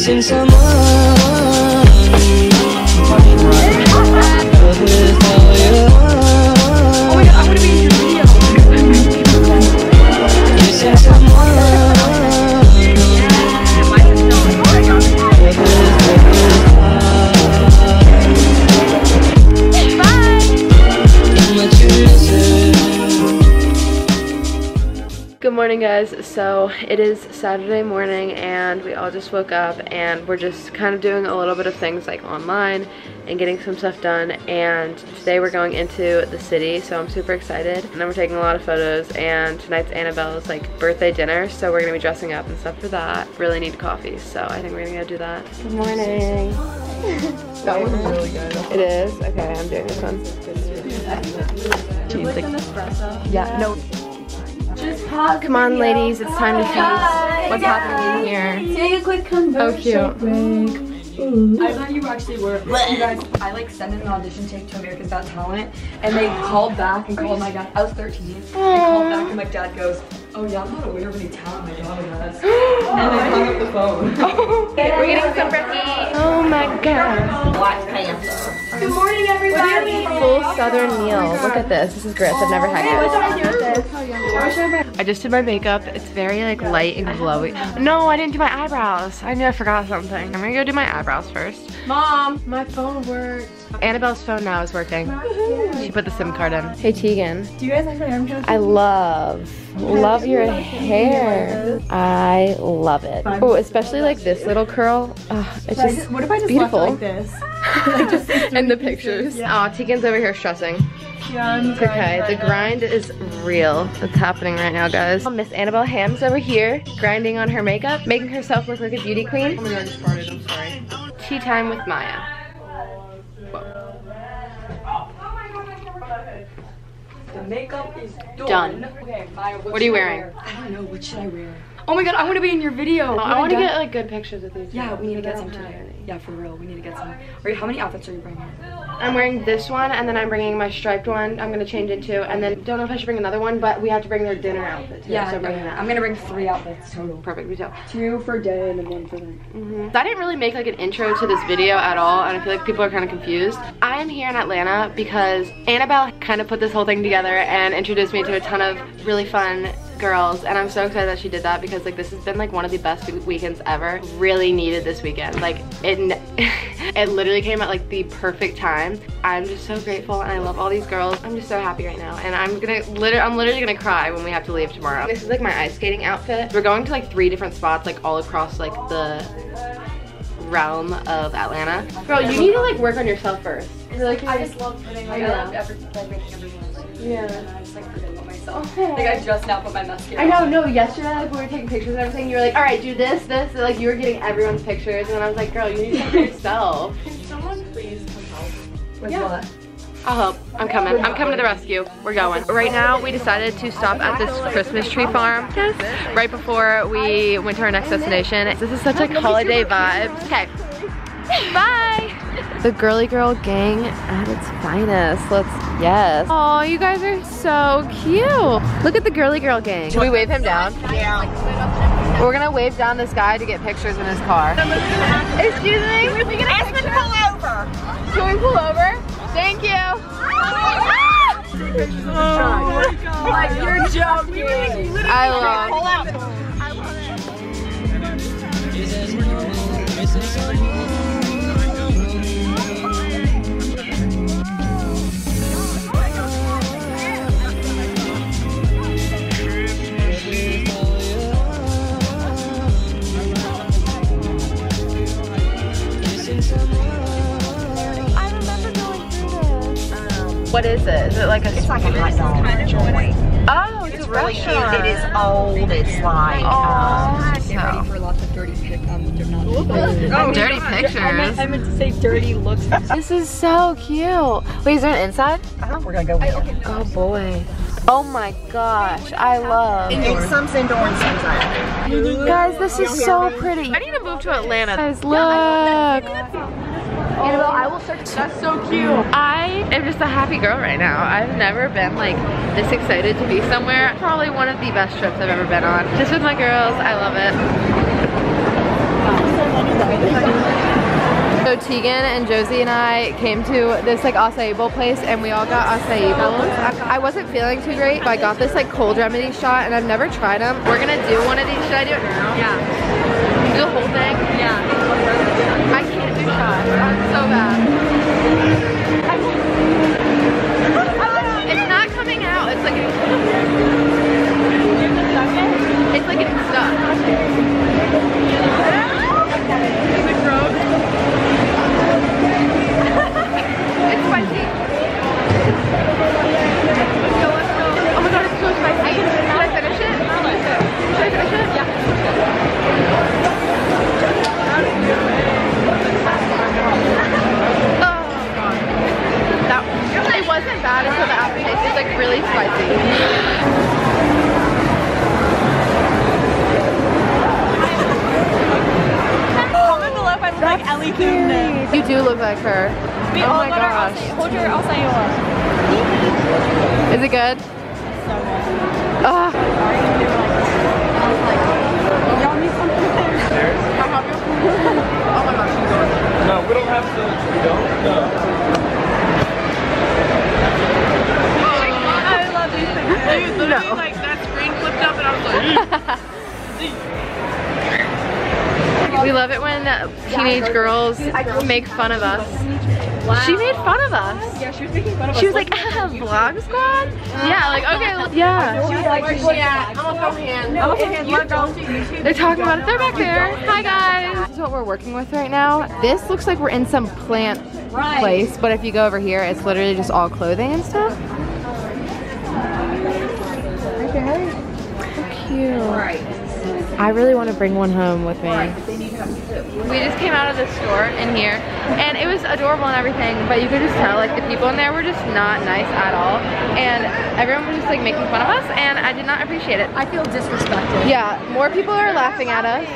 Missing someone. Oh my god, I want to be in your video. Missing someone. Good morning, guys. So it is Saturday morning and we all just woke up and we're just kind of doing a little bit of things like online and getting some stuff done, and today we're going into the city, so I'm super excited. And then we're taking a lot of photos, and tonight's Annabelle's like birthday dinner, so we're gonna be dressing up and stuff for that. Really need coffee, so I think we're gonna go do that. Good morning. That was really good. It is? Okay, I'm doing this one. Like an espresso. Yeah, no. Come on, ladies, it's time to feast. What's happening in here? Take a quick conversion. Oh, cute. I thought you actually were. You guys, I like sent in an audition tape to America's Got Talent, and they called back and called my dad. I was 13. They called back and my dad goes, "Oh yeah, I'm not aware of any talent my daughter has." And they hung up the phone. We're getting some brekkie. Oh my god. Black Panther. Good morning, everybody. Full southern meal. Look at this. This is grits. I've never had What do I do grits. with this? I just did my makeup. It's very like light and glowy. No, I didn't do my eyebrows. I knew I forgot something. I'm gonna go do my eyebrows first. Mom, my phone worked. Annabelle's phone now is working. She put the SIM card in. Hey Teagan. Do you guys like my arm tattoo? I love your hair. I love it. Oh, especially like this little curl. It's just what if I just beautiful. left it like this? Like just in the pictures. Yeah. Oh, Teagan's over here stressing. Yeah, I'm It's okay. The grind is real. It's happening right now, guys. Miss Annabelle Ham's over here grinding on her makeup, making herself look like a beauty queen. Oh my god, I just farted. I'm sorry. Tea time with Maya. The makeup is Done. Okay, Maya, What are you wearing? I don't know. What should I wear? Oh my god, I want to be in your video. I want to get like good pictures with you too. Yeah, we need to get some too. today. Yeah, for real, we need to get some. Wait, how many outfits are you bringing? I'm wearing this one, and then I'm bringing my striped one. I'm gonna change into, and then don't know if I should bring another one, but we have to bring their dinner outfit too. Yeah, so I'm bringing that. I'm gonna bring 3 outfits total. Perfect. Me too. 2 for day and then 1 for night. I didn't really make like an intro to this video at all, and I feel like people are kind of confused. I am here in Atlanta because Annabelle kind of put this whole thing together and introduced me to a ton of really fun girls, and I'm so excited that she did that because like this has been like one of the best weekends ever. Really needed this weekend. Like it literally came at like the perfect time. I'm just so grateful and I love all these girls. I'm just so happy right now, and I'm literally gonna cry when we have to leave tomorrow. This is like my ice skating outfit. We're going to like 3 different spots like all across like the realm of Atlanta. Girl, you need to like work on yourself first. Like, I just love putting like, I love everything, like making everyone else. Yeah. And I just like forget about myself. Like I just now put my mascara I know, on. no, yesterday like when we were taking pictures and everything, you were like, alright, do this, this, like you were getting everyone's pictures, and I was like, girl, you need to help yourself. Can someone please come help? With what? I'll help. I'm coming. I'm coming to the rescue. We're going. Right now, we decided to stop at this Christmas tree farm right before we went to our next destination. This is such like holiday vibes. Okay. Bye! The girly girl gang at its finest. Yes. Oh, you guys are so cute. Look at the girly girl gang. Should we wave him down? Yeah. We're gonna wave down this guy to get pictures in his car. Excuse me? We can ask him to pull over. Can we pull over? Thank you. Oh my god. Like, you're joking. I love it. Pull out. What is it? Is it like a? It's like a hot dog joint. Oh, it's a really restaurant. cute. It is old. It's like. Get ready for lots of dirty pictures. Dirty pictures. I meant to say dirty looks. This is so cute. Wait, is there an inside? We're gonna go with it. Oh boy. Oh my gosh, I love. And some's indoor and some's outdoor. Guys, this is so pretty. I need to move to Atlanta. Guys, look. Annabelle, I will search. That's so cute. I am just a happy girl right now. I've never been like this excited to be somewhere. Probably one of the best trips I've ever been on. Just with my girls, I love it. So Teagan and Josie and I came to this like acai bowl place and we all got acai bowls. I wasn't feeling too great, but I got this like cold remedy shot and I've never tried them. We're gonna do one of these. Should I do it now? Yeah. Do the whole thing? Yeah. I can't do shots. That's so bad. It's not coming out. It's like it's like it's stuck. Is it gross? It's spicy. Let's go, let's go. Oh my god, it's so spicy. Should I finish it? Should I finish it? Yeah. Oh god. That it wasn't bad until the aftertaste is like really spicy. Like Ellie Coon. You do look like her. Oh my gosh. Hold your acai bowl. Is it good? So good. Oh. Y'all need something there? Can I help you? Oh my gosh. No, we don't have to. We don't? No. I love these things. Dude, literally, like, that screen flipped up and I was like, We love it when teenage girls make fun of us. Wow. She made fun of us. Yeah, she was making fun of us. She was like, vlog squad? Yeah, like, okay, yeah. She was like, where's she at? I'm gonna throw hands. I'm okay, hands. Let's go. They're talking about it. They're back there. Hi, guys. This is what we're working with right now. This looks like we're in some plant place, but if you go over here, it's literally just all clothing and stuff. Okay. So cute. I really want to bring one home with me. We just came out of the store in here and it was adorable and everything, but you could just tell like the people in there were just not nice at all and everyone was just like making fun of us and I did not appreciate it. I feel disrespected. Yeah, more people are laughing at us.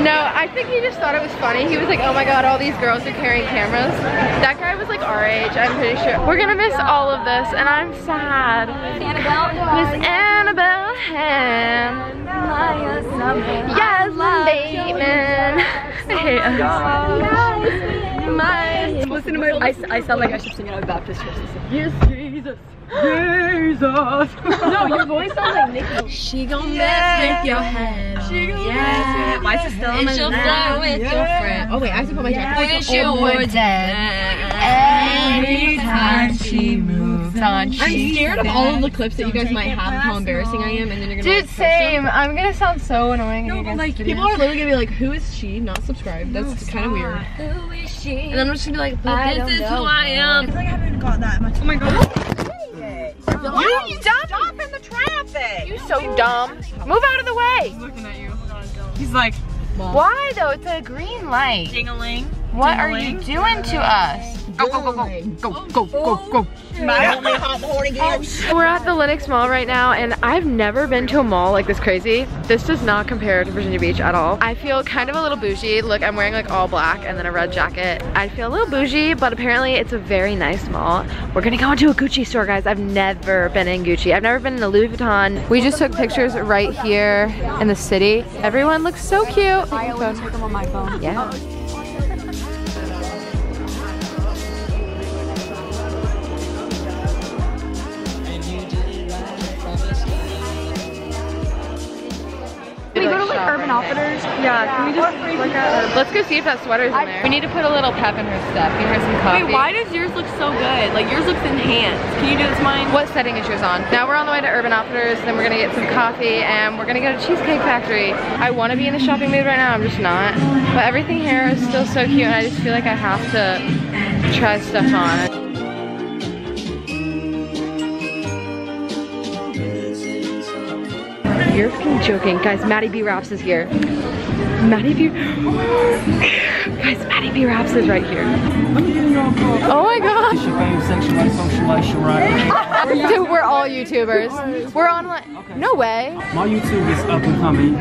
No, I think he just thought it was funny. He was like, oh my god, all these girls are carrying cameras. That guy was like our age, I'm pretty sure. We're gonna miss all of this and I'm sad. Miss Annabelle Ham. Yasmine Bateman. I hate us. Listen to my, I sound like I should sing it at a Baptist church. Yes, Jesus. Jesus. No, your voice sounds like Nikki. She gon' mess with your head. She gon' mess with my sister. And she'll flirt with your friend. Oh wait, I have to put my jacket. Wish you were dead. Anytime she moves on. I'm scared of all of the clips that you guys might have of how embarrassing I am, and then you're gonna. Dude, same. I'm gonna sound so annoying. No, but like people are literally gonna be like, "Who is she? Not subscribed." That's kind of weird. Who is she? And I'm just gonna be like, "But this is who I am." I feel like I haven't got that much. Oh my god. Why are you dumb? Stop in the traffic. You so dumb. Move out of the way. He's looking at you. He's like, why though? It's a green light. ding-a-ling. What are you doing to us? Go, go, go, go. Go, go, go, go. We're at the Lenox Mall right now and I've never been to a mall like this crazy. This does not compare to Virginia Beach at all. I feel kind of a little bougie. Look, I'm wearing like all black and then a red jacket. I feel a little bougie, but apparently it's a very nice mall. We're gonna go into a Gucci store, guys. I've never been in Gucci. I've never been in a Louis Vuitton. We just took pictures right here in the city. Everyone looks so cute. I always take them on my phone. Yeah. Can we go to like Urban Outfitters? Yeah, can we just look at let's go see if that sweater's in there. We need to put a little pep in her step. Give her some coffee. Wait, why does yours look so good? Like yours looks enhanced. Can you do this mine? What setting is yours on? Now we're on the way to Urban Outfitters, then we're gonna get some coffee and we're gonna go to Cheesecake Factory. I wanna be in the shopping mood right now, I'm just not. But everything here is still so cute and I just feel like I have to try stuff on. You're fucking joking. Guys, Maddie B. Raps is here. Maddie B. Guys, Maddie B. Raps is right here. Oh my gosh. Dude, we're all YouTubers. We're on like, no way. My YouTube is up and coming.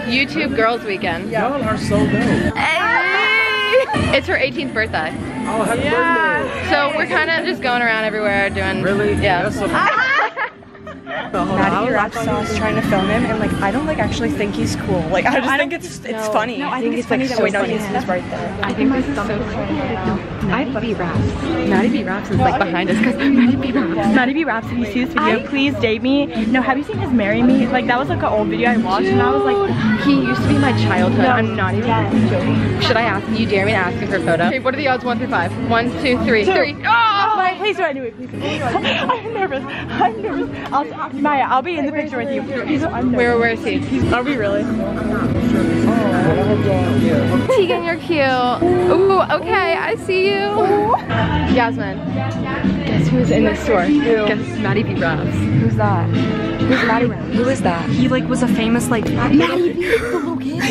YouTube Girls Weekend. Y'all are so dope. Hey! It's her 18th birthday. Oh, happy birthday. So we're kind of just going around everywhere doing. Really? Yeah. That's so Maddie Rock saw us trying to film him, and like I don't like actually think he's cool. Like I just think it's funny. No, I think it's funny that wait, no, he's right there. I think this is so cool. Maddie B. Raps. Maddie B. Raps is like behind us because Maddie B. Raps. Maddie B. Raps, if you see this video, please date me. No, have you seen his Marry Me? Like that was like an old video I watched, and I was like, he used to be my childhood. no, I'm not even joking. Should I ask you? Dare me to ask him for a photo? Okay, what are the odds? 1 through 5. 1, 2, 3. 3. Oh! Please do I do it, please do it. I'm nervous. I'm nervous. Maya, I'll be in the picture with you. Where is he? Are we really? Teagan, you're cute. Ooh, okay, I see you. Yasmine, guess who's in this store? Guess Maddie B. Raps. Who's that? Who's Maddie Raps? Who is that? He like was a famous like Maddie B. the little kid.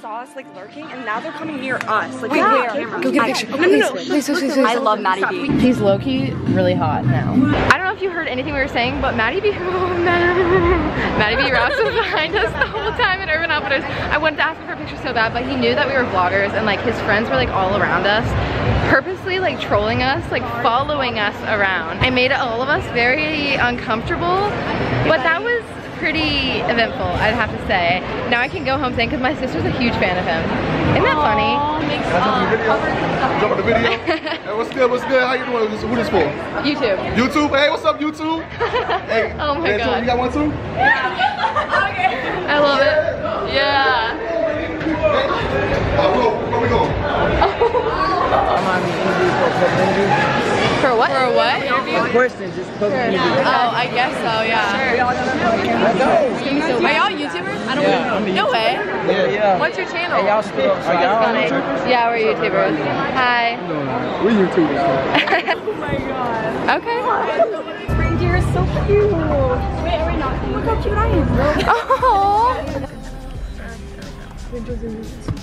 saw us like lurking, and now they're coming near us. Like, where? Go get a picture. No. Please. I love Maddie B. He's low-key really hot now. I don't know if you heard anything we were saying, but Maddie B. Maddie B. Raps was behind us the whole time at Urban Outfitters. I wanted to ask him for a picture so bad, but he knew that we were vloggers, and like his friends were like all around us, purposely like trolling us, like following us around. I made all of us very uncomfortable, but that was pretty eventful, I'd have to say. Now I can go home saying, because my sister's a huge fan of him. Isn't that funny? Jump on the video. Hey, what's good? What's good? How you doing? Who this for? YouTube. YouTube? Hey, what's up, YouTube? Hey, oh my god. You got one too? Yeah. I love it. Yeah. Where we going? For what? For what? Questions, just post me. Oh, I guess so, yeah. Are y'all YouTubers? I don't know. No way. Yeah. What's your channel? Hey, y'all still, are y'all YouTubers? Yeah, we're YouTubers. Hi. We YouTubers. Oh my god. Okay. Reindeer is so cute. Wait, are we not? Look how cute I am. Oh.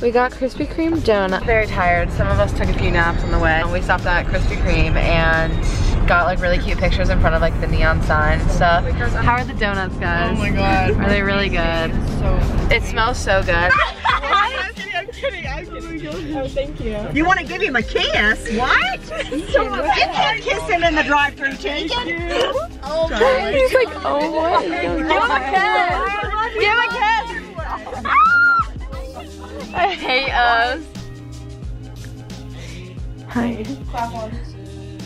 We got Krispy Kreme donut. Very tired. Some of us took a few naps on the way. We stopped at Krispy Kreme and got like really cute pictures in front of like the neon sign and stuff. How are the donuts, guys? Oh my god. Are they really good? It smells so good. I'm kidding. Oh, thank you. You want to give him a kiss? What? You can't kiss him in the drive-thru, Teagan. Oh my. He's like, oh my god. Give him a kiss. Give him a kiss. I hate us. Hi.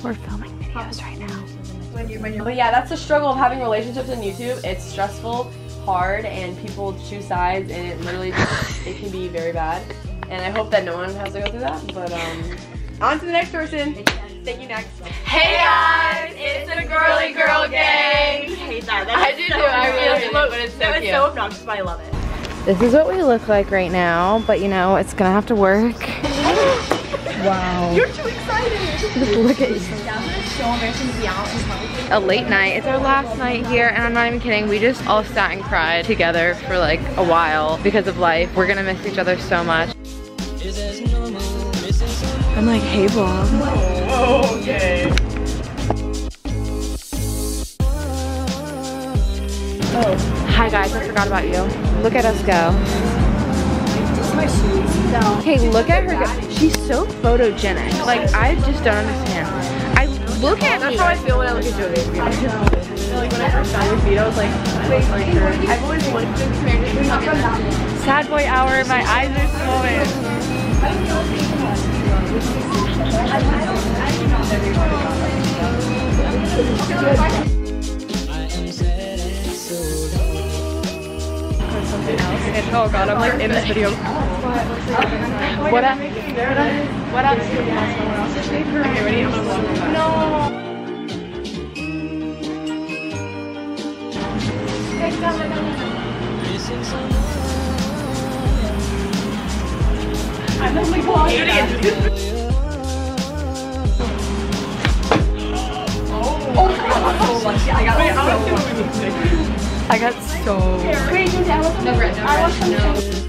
We're filming videos right now. But yeah, that's the struggle of having relationships on YouTube. It's stressful, hard, and people choose sides, and it literally it can be very bad. And I hope that no one has to go through that. But on to the next person. Thank you, next. Hey guys, it's the Girly Girl Gang. I hate that. I do too. I really do, but it's so cute. It's so obnoxious, but I love it. This is what we look like right now, but you know, it's gonna have to work. Wow. You're too excited. Just look at you. So embarrassing to be out in public. A late night. It's our last night here, and I'm not even kidding. We just all sat and cried together for like a while because of life. We're gonna miss each other so much. I'm like, hey vlog. Oh, okay. Oh. Hi guys, I forgot about you. Look at us go. Okay, look at her go. She's so photogenic. Like, I just don't understand. Look at That's how I feel when I look at Josie. I just like when I first saw your feet, I was like her. I've always wanted to experience this. sad boy hour. My eyes are swollen. Oh god, I'm like in this video. What up? What up? Okay, ready? I'm gonna vlog. No. I'm only vlogging. I got so. Wait, I was